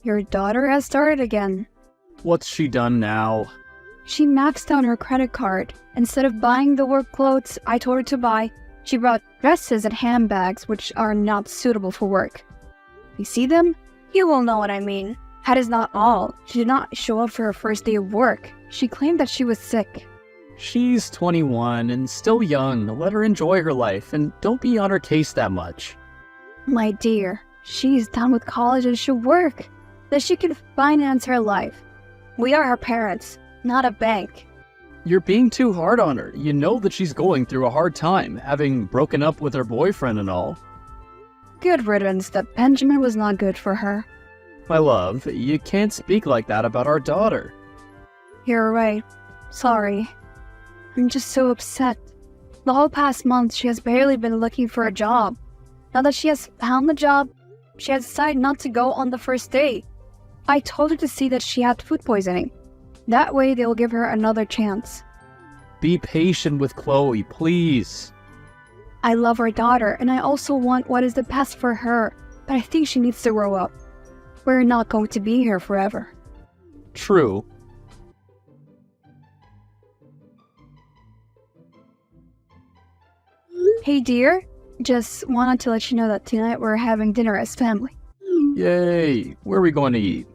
Your daughter has started again. What's she done now? She maxed out her credit card. Instead of buying the work clothes I told her to buy, she brought dresses and handbags which are not suitable for work. You see them? You will know what I mean. That is not all. She did not show up for her first day of work. She claimed that she was sick. She's 21 and still young. Let her enjoy her life and don't be on her case that much. My dear, she's done with college and should work, that she can finance her life. We are her parents, not a bank. You're being too hard on her. You know that she's going through a hard time, having broken up with her boyfriend and all. Good riddance that Benjamin was not good for her. My love, you can't speak like that about our daughter. You're right. Sorry. I'm just so upset. The whole past month, she has barely been looking for a job. Now that she has found the job, she has decided not to go on the first day. I told her to see that she had food poisoning. That way, they will give her another chance. Be patient with Chloe, please. I love our daughter, and I also want what is the best for her, but I think she needs to grow up. We're not going to be here forever. True. Hey dear, just wanted to let you know that tonight we're having dinner as family. Yay! Where are we going to eat?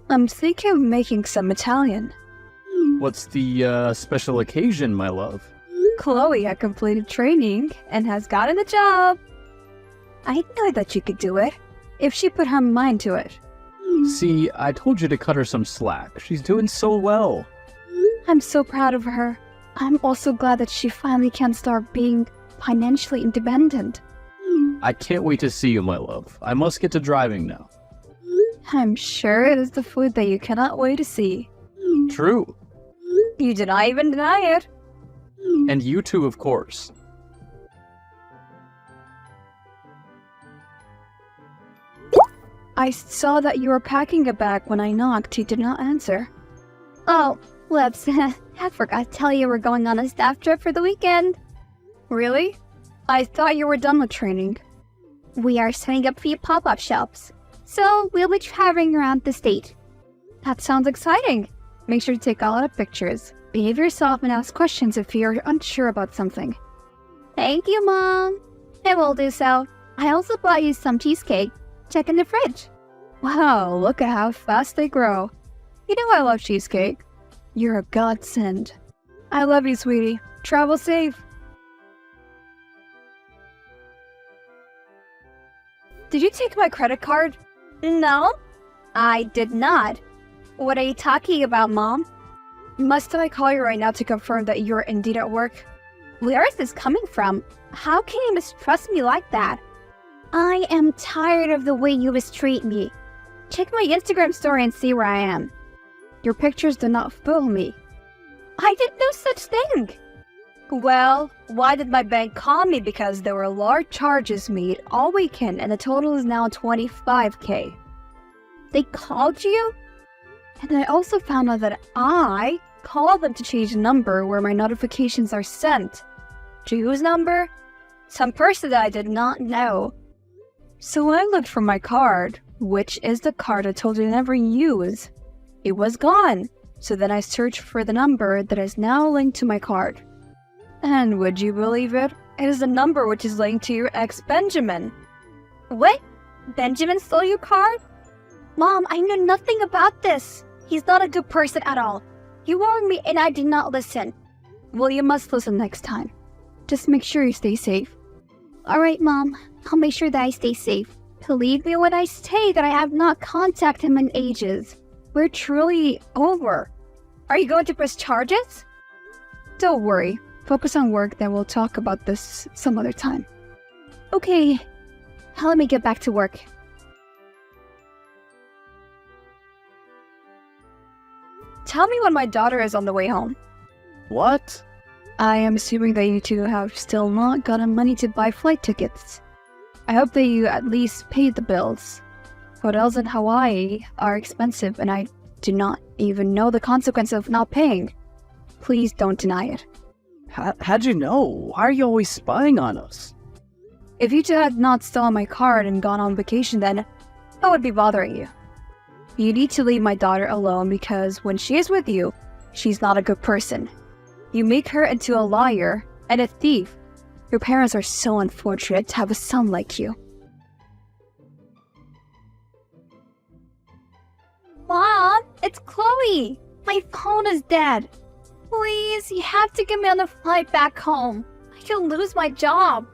I'm thinking of making some Italian. What's the special occasion, my love? Chloe had completed training and has gotten the job. I know that you could do it, if she put her mind to it. See, I told you to cut her some slack. She's doing so well. I'm so proud of her. I'm also glad that she finally can start being financially independent. I can't wait to see you, my love. I must get to driving now. I'm sure it is the food that you cannot wait to see. True. You did not even deny it. And you too, of course. I saw that you were packing a bag when I knocked. You did not answer. Oh, whoops. I forgot to tell you we're going on a staff trip for the weekend. Really? I thought you were done with training. We are setting up 3 pop-up shops, so we'll be traveling around the state. That sounds exciting. Make sure to take a lot of pictures. Behave yourself and ask questions if you're unsure about something. Thank you, Mom. I will do so. I also bought you some cheesecake. Check in the fridge. Wow, look at how fast they grow. You know I love cheesecake. You're a godsend. I love you, sweetie. Travel safe. Did you take my credit card? No, I did not. What are you talking about, Mom? Must I call you right now to confirm that you're indeed at work? Where is this coming from? How can you mistrust me like that? I am tired of the way you mistreat me. Check my Instagram story and see where I am. Your pictures do not fool me. I did no such thing. Well, why did my bank call me? Because there were large charges made all weekend and the total is now 25K. They called you? And I also found out that I called them to change the number where my notifications are sent. To whose number? Some person that I did not know. So I looked for my card, which is the card I told you to never use. It was gone. So then I searched for the number that is now linked to my card. And would you believe it? It is the number which is linked to your ex, Benjamin. What? Benjamin stole your card? Mom, I know nothing about this. He's not a good person at all. You warned me and I did not listen. Well, you must listen next time. Just make sure you stay safe. Alright, Mom. I'll make sure that I stay safe. Believe me when I say that I have not contacted him in ages. We're truly over. Are you going to press charges? Don't worry. Focus on work, then we'll talk about this some other time. Okay. Now let me get back to work. Tell me when my daughter is on the way home. What? I am assuming that you two have still not gotten money to buy flight tickets. I hope that you at least paid the bills. Hotels in Hawaii are expensive and I do not even know the consequence of not paying. Please don't deny it. How'd you know? Why are you always spying on us? If you two had not stolen my card and gone on vacation, then I would be bothering you. You need to leave my daughter alone because when she is with you, she's not a good person. You make her into a liar and a thief. Your parents are so unfortunate to have a son like you. Mom, it's Chloe. My phone is dead. Please, you have to get me on the flight back home. I can lose my job.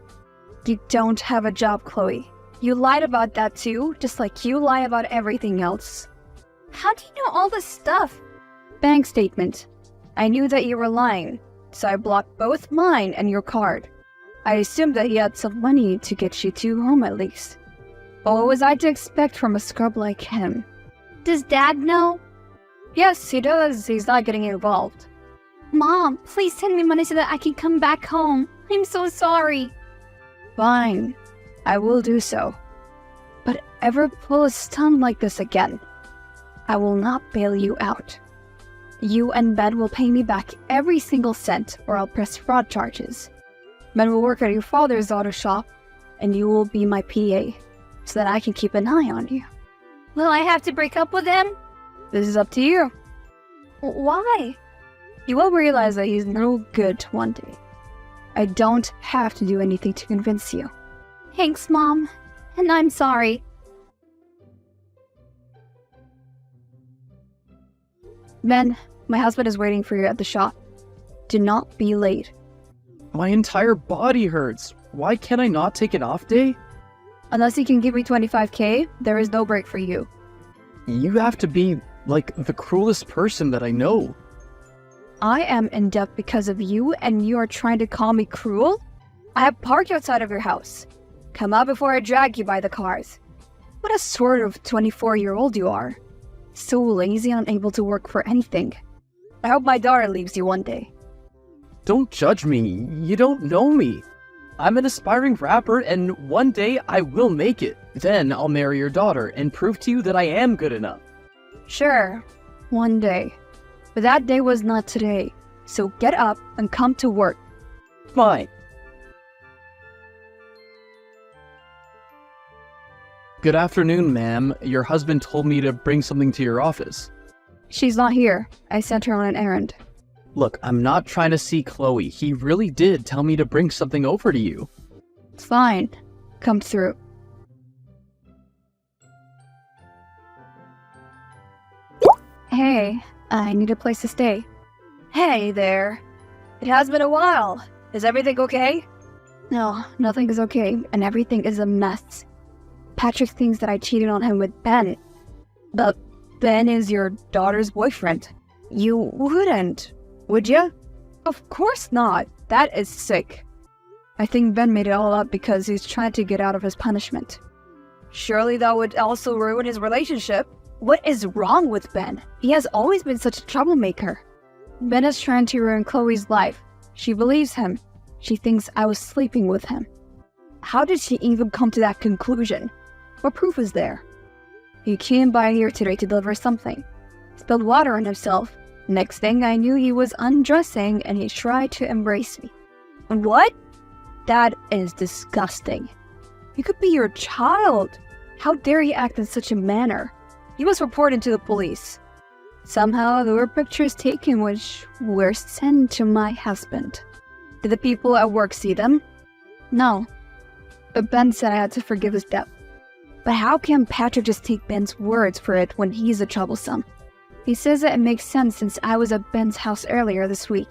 You don't have a job, Chloe. You lied about that too, just like you lie about everything else. How do you know all this stuff? Bank statement. I knew that you were lying, so I blocked both mine and your card. I assumed that you had some money to get you to home at least. But what was I to expect from a scrub like him? Does Dad know? Yes, he does. He's not getting involved. Mom, please send me money so that I can come back home. I'm so sorry. Fine, I will do so. But ever pull a stunt like this again, I will not bail you out. You and Ben will pay me back every single cent or I'll press fraud charges. Ben will work at your father's auto shop and you will be my PA so that I can keep an eye on you. Will I have to break up with him? This is up to you. Why? You will realize that he's no good one day. I don't have to do anything to convince you. Thanks, Mom. And I'm sorry. Ben, my husband is waiting for you at the shop. Do not be late. My entire body hurts. Why can't I not take an off day? Unless you can give me 25K, there is no break for you. You have to be, like, the cruelest person that I know. I am in debt because of you, and you are trying to call me cruel? I have parked outside of your house. Come out before I drag you by the cars. What a sort of 24-year-old you are. So lazy and unable to work for anything. I hope my daughter leaves you one day. Don't judge me. You don't know me. I'm an aspiring rapper, and one day I will make it. Then I'll marry your daughter and prove to you that I am good enough. Sure, one day. But that day was not today. So get up and come to work. Fine. Good afternoon, ma'am. Your husband told me to bring something to your office. She's not here. I sent her on an errand. Look, I'm not trying to see Chloe. He really did tell me to bring something over to you. Fine. Come through. Hey, I need a place to stay. Hey there. It has been a while. Is everything okay? No, nothing is okay, and everything is a mess. Patrick thinks that I cheated on him with Ben. But Ben is your daughter's boyfriend. You wouldn't, would you? Of course not. That is sick. I think Ben made it all up because he's trying to get out of his punishment. Surely that would also ruin his relationship. What is wrong with Ben? He has always been such a troublemaker. Ben is trying to ruin Chloe's life. She believes him. She thinks I was sleeping with him. How did she even come to that conclusion? What proof is there? He came by here today to deliver something. Spilled water on himself. Next thing I knew, he was undressing and he tried to embrace me. What? That is disgusting. He could be your child. How dare he act in such a manner? He was reported to the police. Somehow there were pictures taken which were sent to my husband. Did the people at work see them? No. But Ben said I had to forgive his debt. But how can Patrick just take Ben's words for it when he's a troublesome? He says that it makes sense since I was at Ben's house earlier this week.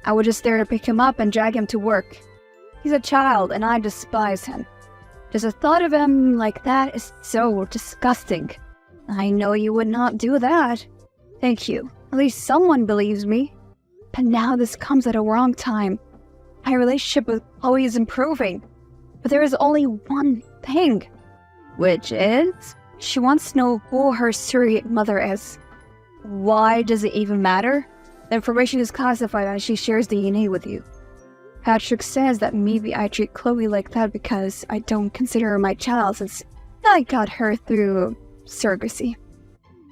I was just there to pick him up and drag him to work. He's a child and I despise him. Just the thought of him like that is so disgusting. I know you would not do that. Thank you. At least someone believes me. But now this comes at a wrong time. My relationship with Chloe is improving. But there is only one thing. Which is, she wants to know who her surrogate mother is. Why does it even matter? The information is classified and she shares DNA with you. Patrick says that maybe I treat Chloe like that because I don't consider her my child since I got her through surrogacy.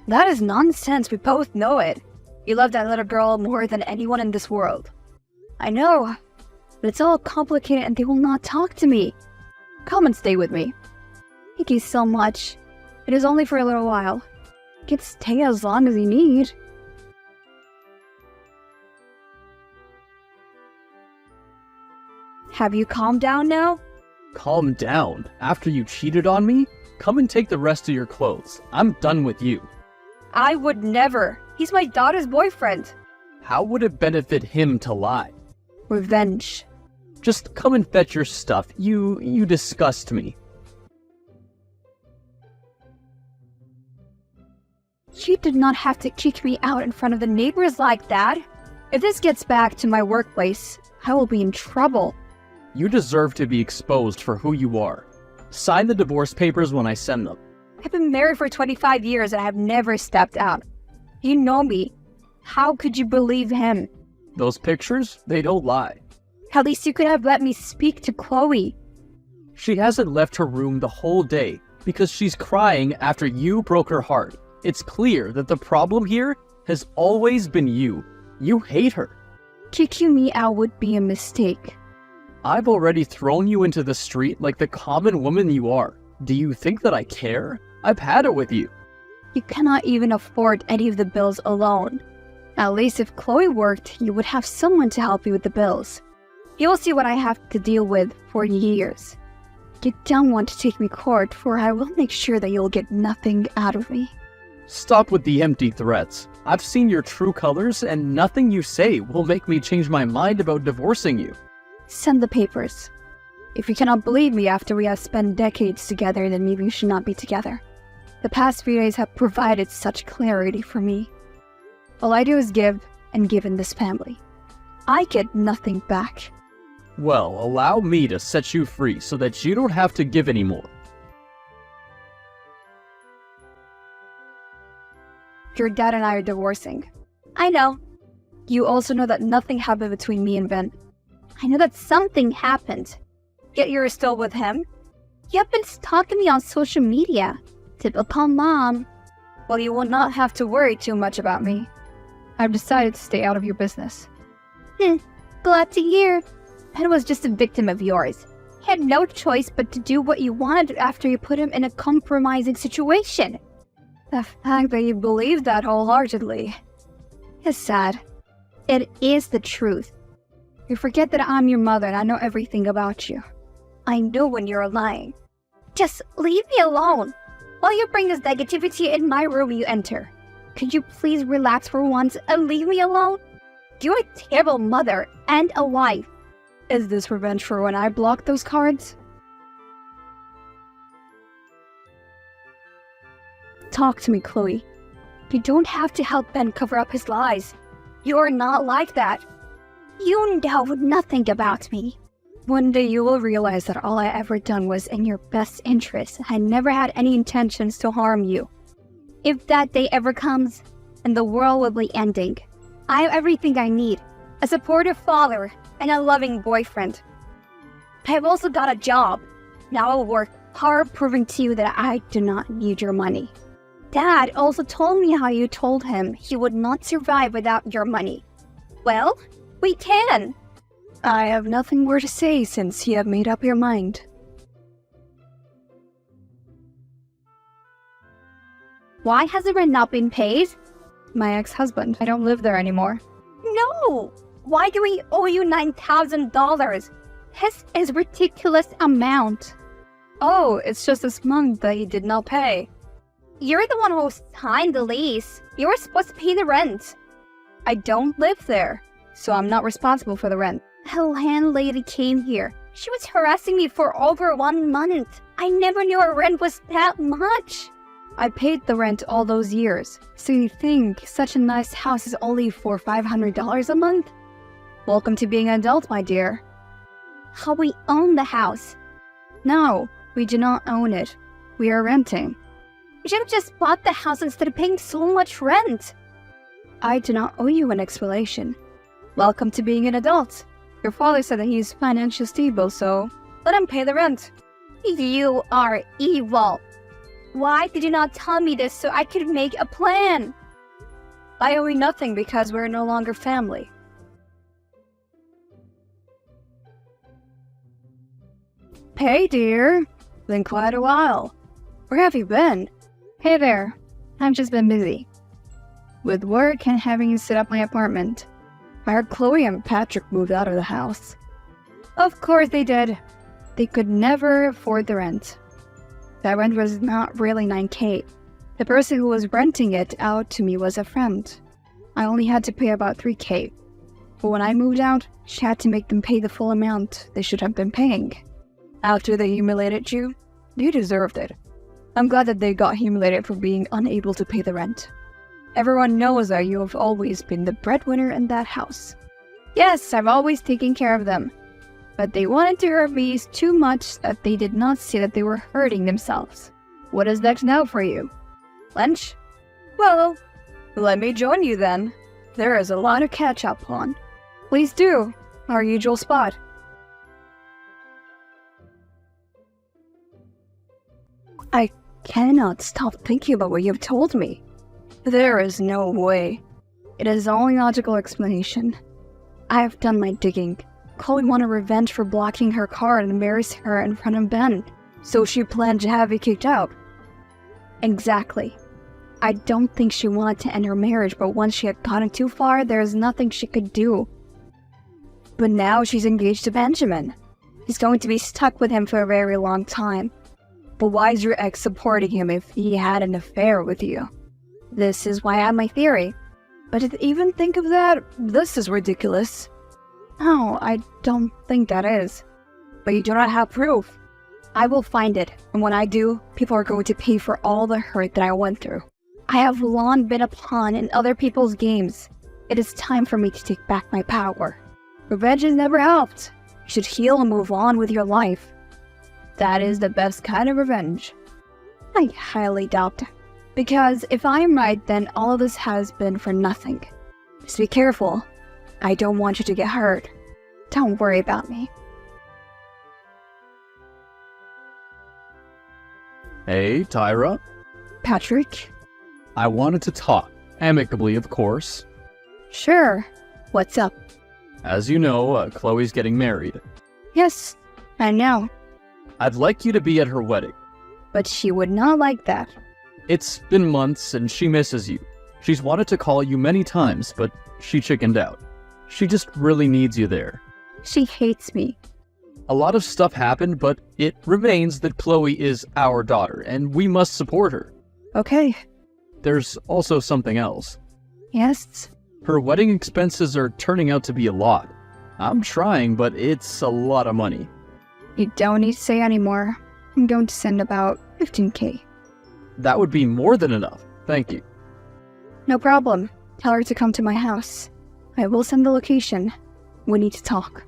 That is nonsense, we both know it. You love that little girl more than anyone in this world. I know, but it's all complicated and they will not talk to me. Come and stay with me. Thank you so much. It is only for a little while. You can stay as long as you need. Have you calmed down now? Calm down. After you cheated on me? Come and take the rest of your clothes. I'm done with you. I would never. He's my daughter's boyfriend. How would it benefit him to lie? Revenge. Just come and fetch your stuff. You disgust me. You did not have to kick me out in front of the neighbors like that. If this gets back to my workplace, I will be in trouble. You deserve to be exposed for who you are. Sign the divorce papers when I send them. I've been married for 25 years and I have never stepped out. You know me. How could you believe him? Those pictures, they don't lie. At least you could have let me speak to Chloe. She hasn't left her room the whole day because she's crying after you broke her heart. It's clear that the problem here has always been you. You hate her. Kicking me out would be a mistake. I've already thrown you into the street like the common woman you are. Do you think that I care? I've had it with you. You cannot even afford any of the bills alone. At least if Chloe worked, you would have someone to help you with the bills. You'll see what I have to deal with for years. You don't want to take me to court, for I will make sure that you'll get nothing out of me. Stop with the empty threats. I've seen your true colors, and nothing you say will make me change my mind about divorcing you. Send the papers. If you cannot believe me after we have spent decades together, then maybe we should not be together. The past few days have provided such clarity for me. All I do is give and give in this family. I get nothing back. Well, allow me to set you free so that you don't have to give anymore. Your dad and I are divorcing. I know. You also know that nothing happened between me and Ben. I know that something happened. Yet you're still with him? You have been stalking me on social media. Typical mom. Well, you will not have to worry too much about me. I've decided to stay out of your business. Glad to hear. Ben was just a victim of yours. He had no choice but to do what you wanted after you put him in a compromising situation. The fact that you believe that wholeheartedly is sad. It is the truth. You forget that I'm your mother and I know everything about you. I know when you're lying. Just leave me alone. While you bring this negativity in my room you enter. Could you please relax for once and leave me alone? You're a terrible mother and a wife. Is this revenge for when I blocked those cards? Talk to me, Chloe. You don't have to help Ben cover up his lies. You're not like that. You know nothing about me. One day you will realize that all I ever done was in your best interest. I never had any intentions to harm you. If that day ever comes, and the world will be ending, I have everything I need. A supportive father and a loving boyfriend. I have also got a job. Now I'll work hard proving to you that I do not need your money. Dad also told me how you told him he would not survive without your money. Well, we can. I have nothing more to say since you have made up your mind. Why has the rent not been paid? My ex-husband. I don't live there anymore. No! Why do we owe you $9,000? This is a ridiculous amount. Oh, it's just this month that he did not pay. You're the one who signed the lease. You were supposed to pay the rent. I don't live there, so I'm not responsible for the rent. A landlady came here. She was harassing me for over 1 month. I never knew her rent was that much. I paid the rent all those years. So you think such a nice house is only for $500 a month? Welcome to being an adult, my dear. How we own the house? No, we do not own it. We are renting. You should have just bought the house instead of paying so much rent. I do not owe you an explanation. Welcome to being an adult. Your father said that he is financially stable, so let him pay the rent. You are evil. Why did you not tell me this so I could make a plan? I owe you nothing because we're no longer family. Hey, dear. Been quite a while. Where have you been? Hey there. I've just been busy. With work and having to set up my apartment. I heard Chloe and Patrick moved out of the house. Of course they did. They could never afford the rent. That rent was not really 9K. The person who was renting it out to me was a friend. I only had to pay about 3K. But when I moved out, she had to make them pay the full amount they should have been paying. After they humiliated you, you deserved it. I'm glad that they got humiliated for being unable to pay the rent. Everyone knows that you have always been the breadwinner in that house. Yes, I've always taken care of them. But they wanted to hurt me too much that they did not see that they were hurting themselves. What is next now for you? Lunch? Well, let me join you then. There is a lot to catch up on. Please do. Our usual spot. I cannot stop thinking about what you've told me. There is no way. It is the only logical explanation. I have done my digging. Chloe wanted revenge for blocking her car and embarrassing her in front of Ben, so she planned to have you kicked out. Exactly. I don't think she wanted to end her marriage, but once she had gotten too far, there is nothing she could do. But now she's engaged to Benjamin. He's going to be stuck with him for a very long time. But why is your ex supporting him if he had an affair with you? This is why I have my theory. But to even think of that, this is ridiculous. No, I don't think that is. But you do not have proof. I will find it, and when I do, people are going to pay for all the hurt that I went through. I have long been a pawn in other people's games. It is time for me to take back my power. Revenge has never helped. You should heal and move on with your life. That is the best kind of revenge. I highly doubt it. Because if I'm right, then all of this has been for nothing. Just be careful. I don't want you to get hurt. Don't worry about me. Hey, Tyra. Patrick? I wanted to talk. Amicably, of course. Sure. What's up? As you know, Chloe's getting married. Yes, I know. I'd like you to be at her wedding. But she would not like that. It's been months and she misses you. She's wanted to call you many times, but she chickened out. She just really needs you there. She hates me. A lot of stuff happened, but it remains that Chloe is our daughter, and we must support her. Okay. There's also something else. Yes? Her wedding expenses are turning out to be a lot. I'm trying, but it's a lot of money. You don't need to say anymore. I'm going to send about 15K. That would be more than enough. Thank you. No problem. Tell her to come to my house. I will send the location. We need to talk.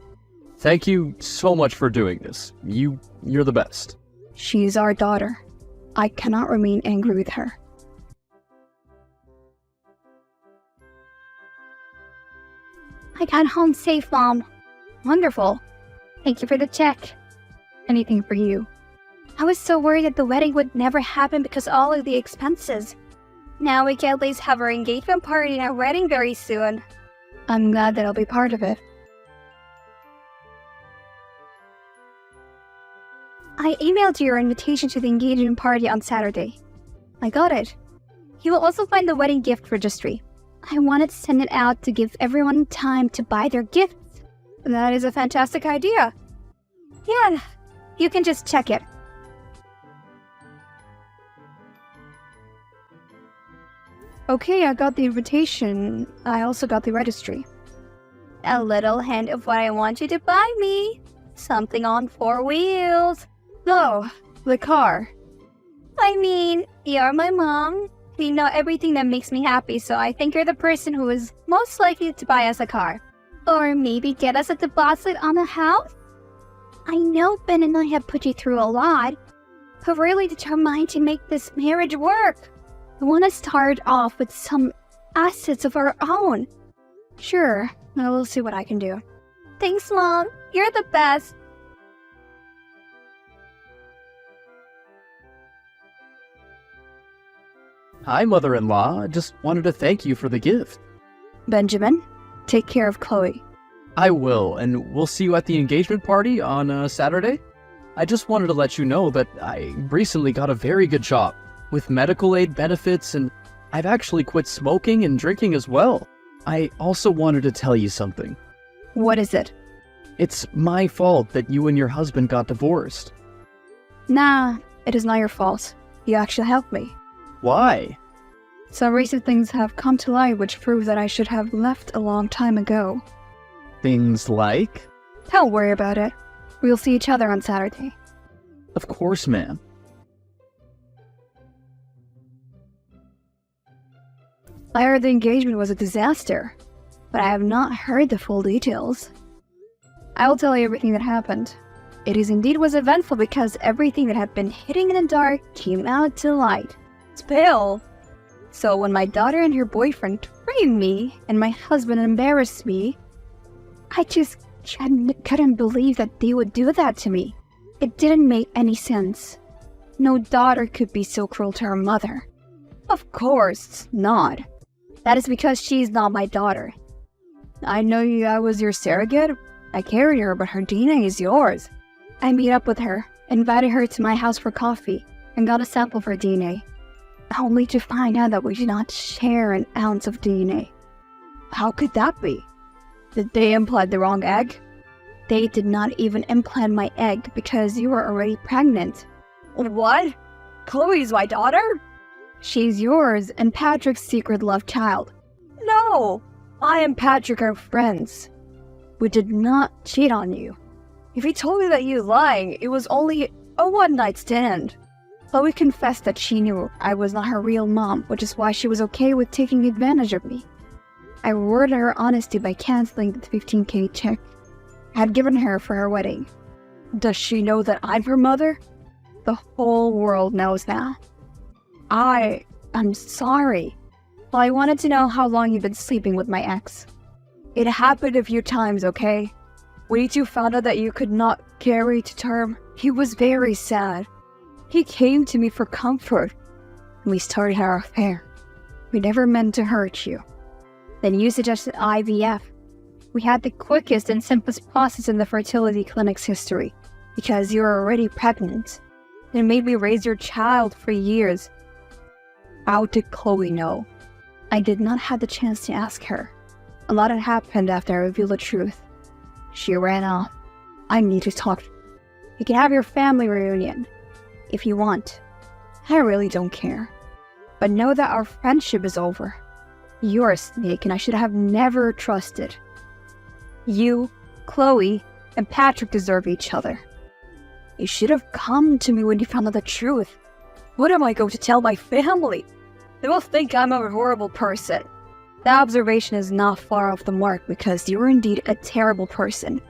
Thank you so much for doing this. You're the best. She's our daughter. I cannot remain angry with her. I got home safe, Mom. Wonderful. Thank you for the check. Anything for you. I was so worried that the wedding would never happen because of all of the expenses. Now we can at least have our engagement party and our wedding very soon. I'm glad that I'll be part of it. I emailed you your invitation to the engagement party on Saturday. I got it. You will also find the wedding gift registry. I wanted to send it out to give everyone time to buy their gifts. That is a fantastic idea. Yeah, you can just check it. Okay, I got the invitation. I also got the registry. A little hint of what I want you to buy me. Something on 4 wheels. Oh, the car. I mean, you're my mom. You know everything that makes me happy, so I think you're the person who is most likely to buy us a car. Or maybe get us a deposit on a house? I know Ben and I have put you through a lot, but really determined to make this marriage work. I want to start off with some assets of our own. Sure, I will see what I can do. Thanks, Mom. You're the best. Hi, mother-in-law. I just wanted to thank you for the gift. Benjamin, take care of Chloe. I will, and we'll see you at the engagement party on Saturday. I just wanted to let you know that I recently got a very good job with medical aid benefits and I've actually quit smoking and drinking as well. I also wanted to tell you something. What is it? It's my fault that you and your husband got divorced. Nah, it is not your fault. You actually helped me. Why? Some recent things have come to light which prove that I should have left a long time ago. Things like? Don't worry about it. We'll see each other on Saturday. Of course, ma'am. I heard the engagement was a disaster, but I have not heard the full details. I will tell you everything that happened. It is indeed was eventful because everything that had been hidden in the dark came out to light. Spill! So when my daughter and her boyfriend framed me and my husband embarrassed me, I just couldn't believe that they would do that to me. It didn't make any sense. No daughter could be so cruel to her mother. Of course not. That is because she's not my daughter. I know I was your surrogate. I carried her, but her DNA is yours. I meet up with her, invited her to my house for coffee, and got a sample of her DNA. Only to find out that we did not share an ounce of DNA. How could that be? Did they implant the wrong egg? They did not even implant my egg because you were already pregnant. What? Chloe's my daughter? She's yours and Patrick's secret love child. No! I and Patrick are friends. We did not cheat on you. If he told me that you lying, it was only a one-night stand. Chloe confessed that she knew I was not her real mom, which is why she was okay with taking advantage of me. I rewarded her honesty by canceling the $15K check I had given her for her wedding. Does she know that I'm her mother? The whole world knows now. I'm sorry. Well, I wanted to know how long you've been sleeping with my ex. It happened a few times, okay? When you two found out that you could not carry to term, he was very sad. He came to me for comfort, and we started our affair. We never meant to hurt you. Then you suggested IVF. We had the quickest and simplest process in the fertility clinic's history, because you were already pregnant. It made me raise your child for years. How did Chloe know? I did not have the chance to ask her. A lot had happened after I revealed the truth. She ran off. I need to talk. You can have your family reunion, if you want. I really don't care. But know that our friendship is over. You're a snake and I should have never trusted. You, Chloe, and Patrick deserve each other. You should have come to me when you found out the truth. What am I going to tell my family? They will think I'm a horrible person. The observation is not far off the mark because you're indeed a terrible person.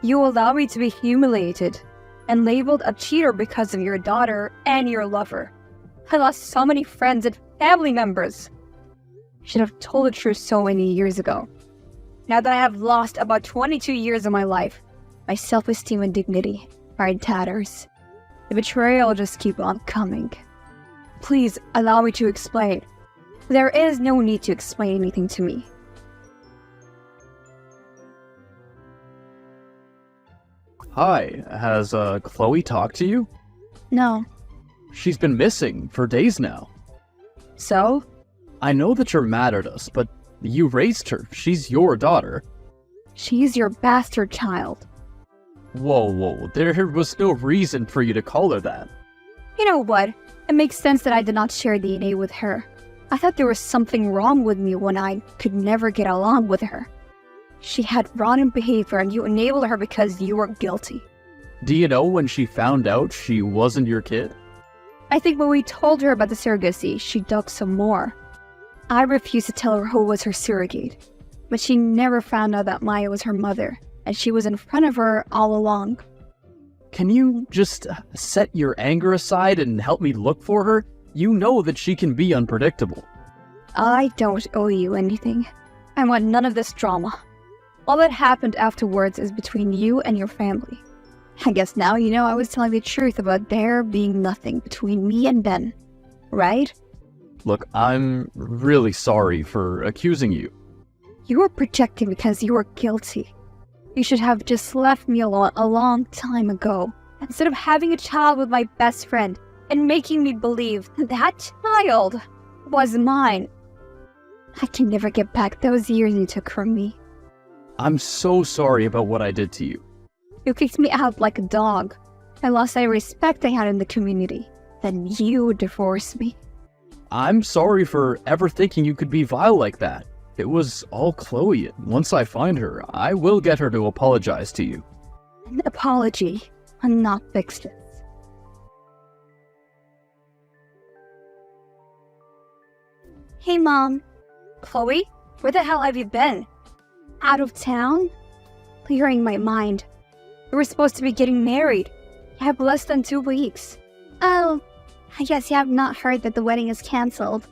You allowed me to be humiliated and labeled a cheater because of your daughter and your lover. I lost so many friends and family members. I should have told the truth so many years ago. Now that I have lost about 22 years of my life, my self-esteem and dignity are in tatters. The betrayal will just keep on coming. Please allow me to explain. There is no need to explain anything to me. Hi, has Chloe talked to you? No. She's been missing for days now. So? I know that you're mad at us, but you raised her. She's your daughter. She's your bastard child. Whoa, there was no reason for you to call her that. You know what? It makes sense that I did not share DNA with her. I thought there was something wrong with me when I could never get along with her. She had rotten behavior and you enabled her because you were guilty. Do you know when she found out she wasn't your kid? I think when we told her about the surrogacy, she dug some more. I refused to tell her who was her surrogate, but she never found out that Maya was her mother, and she was in front of her all along. Can you just set your anger aside and help me look for her? You know that she can be unpredictable. I don't owe you anything. I want none of this drama. All that happened afterwards is between you and your family. I guess now you know I was telling the truth about there being nothing between me and Ben, right? Look, I'm really sorry for accusing you. You were projecting because you were guilty. You should have just left me alone a long time ago, instead of having a child with my best friend and making me believe that child was mine. I can never get back those years you took from me. I'm so sorry about what I did to you. You kicked me out like a dog. I lost any respect I had in the community. Then you divorced me. I'm sorry for ever thinking you could be vile like that. It was all Chloe, and once I find her, I will get her to apologize to you. An apology and not fix this. Hey, Mom. Chloe, where the hell have you been? Out of town? Clearing my mind. We were supposed to be getting married. I have less than 2 weeks. Oh, I guess you have not heard that the wedding is cancelled.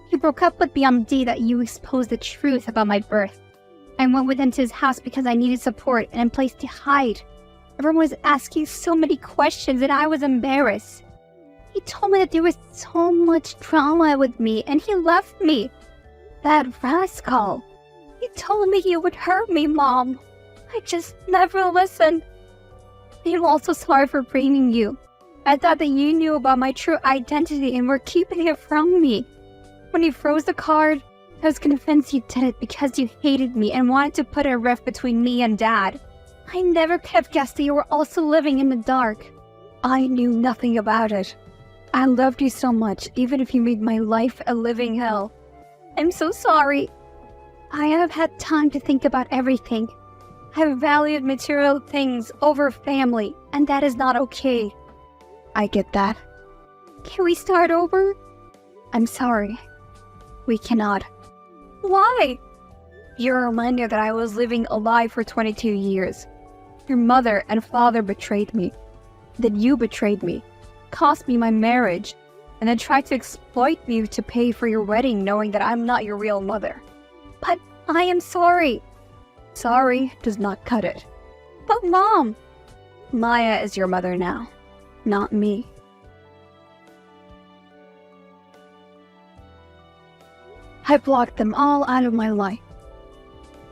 He broke up with me on the day that you exposed the truth about my birth. I went with him to his house because I needed support and a place to hide. Everyone was asking so many questions and I was embarrassed. He told me that there was so much drama with me and he left me. That rascal. He told me he would hurt me, Mom. I just never listened. I'm also sorry for blaming you. I thought that you knew about my true identity and were keeping it from me. When you froze the card, I was convinced you did it because you hated me and wanted to put a rift between me and Dad. I never could have guessed that you were also living in the dark. I knew nothing about it. I loved you so much, even if you made my life a living hell. I'm so sorry. I have had time to think about everything. I have valued material things over family, and that is not okay. I get that. Can we start over? I'm sorry. We cannot. Why? You're a reminder that I was living a lie for 22 years. Your mother and father betrayed me. Then you betrayed me, cost me my marriage, and then tried to exploit me to pay for your wedding knowing that I'm not your real mother. But I am sorry. Sorry does not cut it. But Mom! Maya is your mother now, not me. I blocked them all out of my life.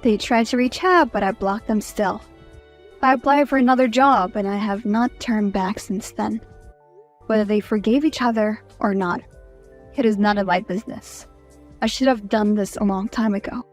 They tried to reach out, but I blocked them still. I applied for another job, and I have not turned back since then. Whether they forgave each other or not, it is none of my business. I should have done this a long time ago.